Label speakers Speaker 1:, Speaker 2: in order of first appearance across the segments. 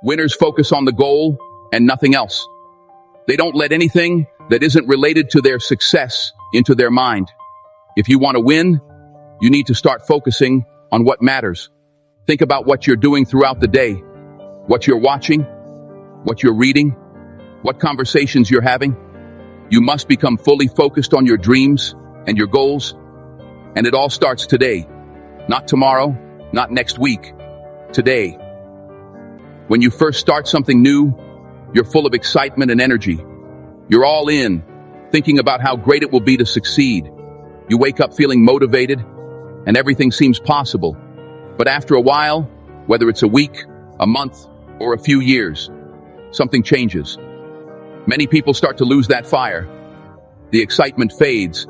Speaker 1: Winners focus on the goal and nothing else. They don't let anything that isn't related to their success into their mind. If you want to win, you need to start focusing on what matters. Think about what you're doing throughout the day, what you're watching, what you're reading, what conversations you're having. You must become fully focused on your dreams and your goals. And it all starts today, not tomorrow, not next week, today. When you first start something new, you're full of excitement and energy. You're all in, thinking about how great it will be to succeed. You wake up feeling motivated, and everything seems possible. But after a while, whether it's a week, a month, or a few years, something changes. Many people start to lose that fire. The excitement fades,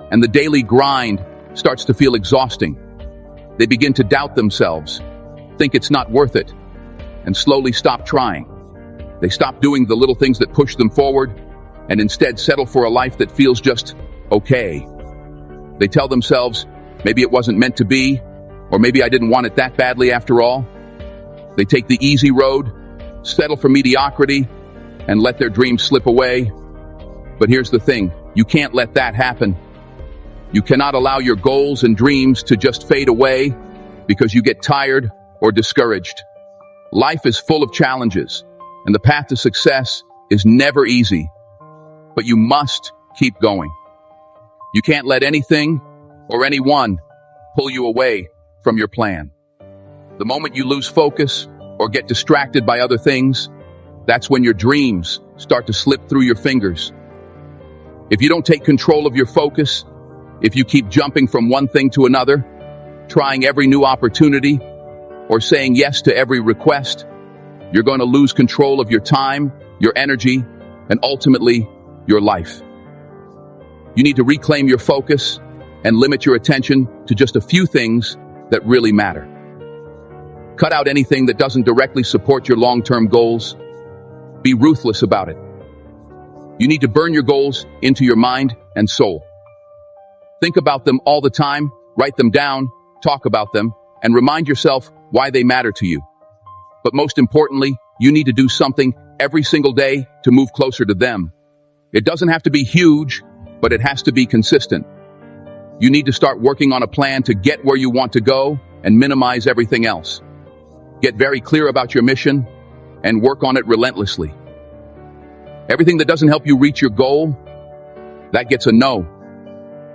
Speaker 1: and the daily grind starts to feel exhausting. They begin to doubt themselves, think it's not worth it, and slowly stop trying. They stop doing the little things that push them forward, and instead settle for a life that feels just okay. They tell themselves, maybe it wasn't meant to be, or maybe I didn't want it that badly after all. They take the easy road, settle for mediocrity, and let their dreams slip away. But here's the thing, you can't let that happen. You cannot allow your goals and dreams to just fade away because you get tired or discouraged. Life is full of challenges, and the path to success is never easy. But you must keep going. You can't let anything or anyone pull you away from your plan. The moment you lose focus or get distracted by other things, that's when your dreams start to slip through your fingers. If you don't take control of your focus, if you keep jumping from one thing to another, trying every new opportunity, or saying yes to every request, you're going to lose control of your time, your energy, and ultimately, your life. You need to reclaim your focus and limit your attention to just a few things that really matter. Cut out anything that doesn't directly support your long-term goals. Be ruthless about it. You need to burn your goals into your mind and soul. Think about them all the time, write them down, talk about them, and remind yourself why they matter to you. But most importantly, you need to do something every single day to move closer to them. It doesn't have to be huge, but it has to be consistent. You need to start working on a plan to get where you want to go and minimize everything else. Get very clear about your mission and work on it relentlessly. Everything that doesn't help you reach your goal, that gets a no.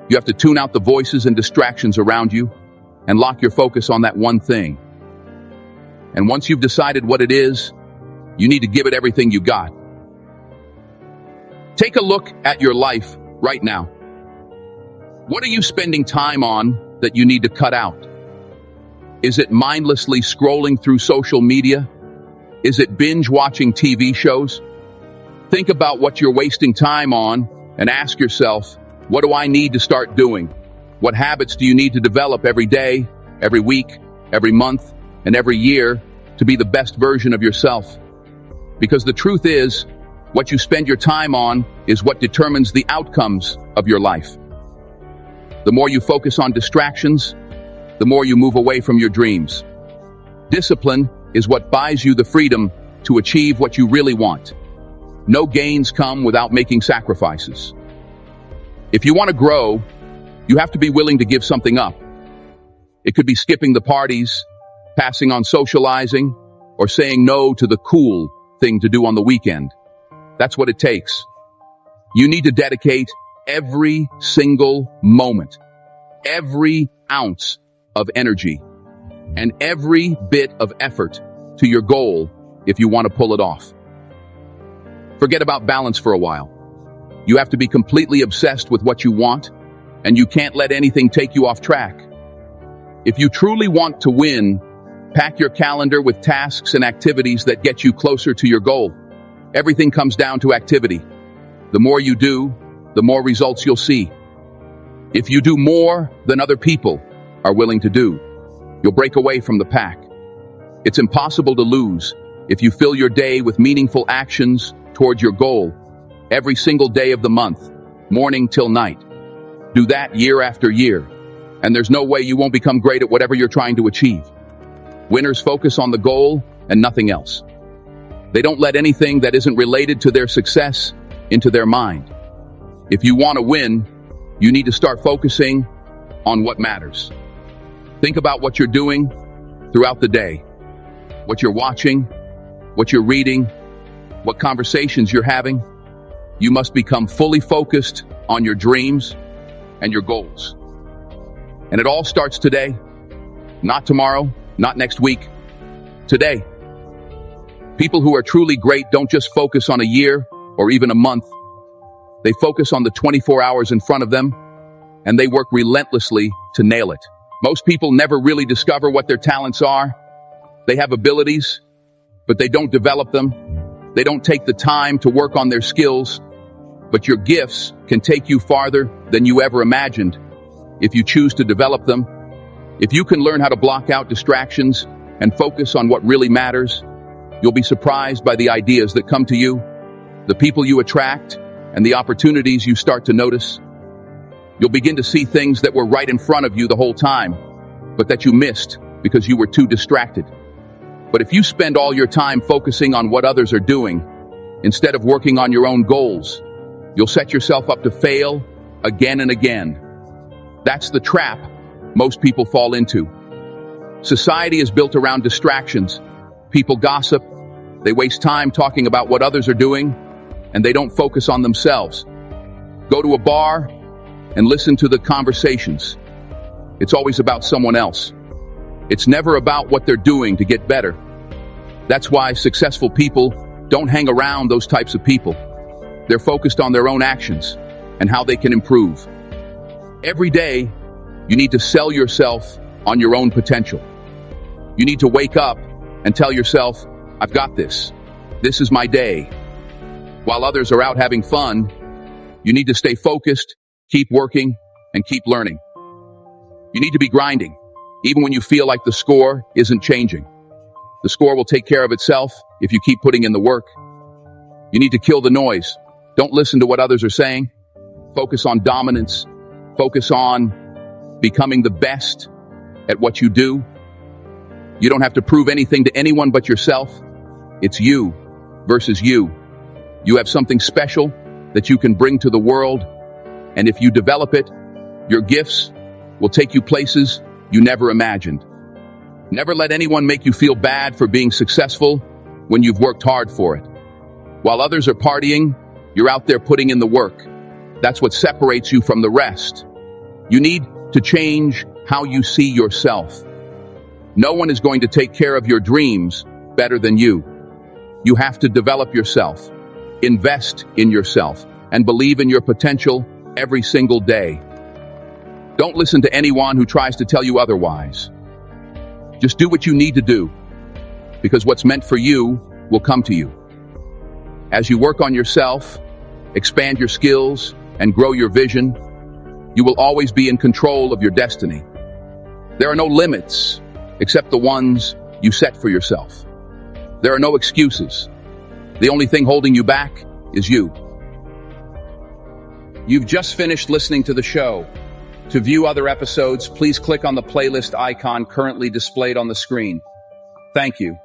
Speaker 1: You have to tune out the voices and distractions around you and lock your focus on that one thing. And once you've decided what it is, you need to give it everything you got. Take a look at your life right now. What are you spending time on that you need to cut out? Is it mindlessly scrolling through social media? Is it binge watching TV shows? Think about what you're wasting time on and ask yourself, what do I need to start doing? What habits do you need to develop every day, every week, every month, and every year to be the best version of yourself? Because the truth is, what you spend your time on is what determines the outcomes of your life. The more you focus on distractions, the more you move away from your dreams. Discipline is what buys you the freedom to achieve what you really want. No gains come without making sacrifices. If you want to grow, you have to be willing to give something up. It could be skipping the parties, passing on socializing, or saying no to the cool thing to do on the weekend. That's what it takes. You need to dedicate every single moment, every ounce of energy, and every bit of effort to your goal if you want to pull it off. Forget about balance for a while. You have to be completely obsessed with what you want, and you can't let anything take you off track. If you truly want to win, pack your calendar with tasks and activities that get you closer to your goal. Everything comes down to activity. The more you do, the more results you'll see. If you do more than other people are willing to do, you'll break away from the pack. It's impossible to lose if you fill your day with meaningful actions towards your goal every single day of the month, morning till night. Do that year after year, and there's no way you won't become great at whatever you're trying to achieve. Winners focus on the goal and nothing else. They don't let anything that isn't related to their success into their mind. If you want to win, you need to start focusing on what matters. Think about what you're doing throughout the day, what you're watching, what you're reading, what conversations you're having. You must become fully focused on your dreams and your goals. And it all starts today, not tomorrow, not next week, today. People who are truly great don't just focus on a year or even a month. They focus on the 24 hours in front of them, and they work relentlessly to nail it. Most people never really discover what their talents are. They have abilities, but they don't develop them. They don't take the time to work on their skills. But your gifts can take you farther than you ever imagined if you choose to develop them. If you can learn how to block out distractions and focus on what really matters, you'll be surprised by the ideas that come to you, the people you attract, and the opportunities you start to notice. You'll begin to see things that were right in front of you the whole time, but that you missed because you were too distracted. But if you spend all your time focusing on what others are doing, instead of working on your own goals, you'll set yourself up to fail again and again. That's the trap most people fall into. Society is built around distractions. People gossip, they waste time talking about what others are doing, and they don't focus on themselves. Go to a bar and listen to the conversations. It's always about someone else. It's never about what they're doing to get better. That's why successful people don't hang around those types of people. They're focused on their own actions and how they can improve. Every day, you need to sell yourself on your own potential. You need to wake up and tell yourself, I've got this. This is my day. While others are out having fun, you need to stay focused, keep working, and keep learning. You need to be grinding, even when you feel like the score isn't changing. The score will take care of itself if you keep putting in the work. You need to kill the noise. Don't listen to what others are saying. Focus on dominance. Focus on becoming the best at what you do. You don't have to prove anything to anyone but yourself. It's you versus you. You have something special that you can bring to the world, and if you develop it, your gifts will take you places you never imagined. Never let anyone make you feel bad for being successful when you've worked hard for it. While others are partying, you're out there putting in the work. That's what separates you from the rest. You need to change how you see yourself. No one is going to take care of your dreams better than you. You have to develop yourself, invest in yourself, and believe in your potential every single day. Don't listen to anyone who tries to tell you otherwise. Just do what you need to do, because what's meant for you will come to you. As you work on yourself, expand your skills, and grow your vision, you will always be in control of your destiny. There are no limits except the ones you set for yourself. There are no excuses. The only thing holding you back is you. You've just finished listening to the show. To view other episodes, please click on the playlist icon currently displayed on the screen. Thank you.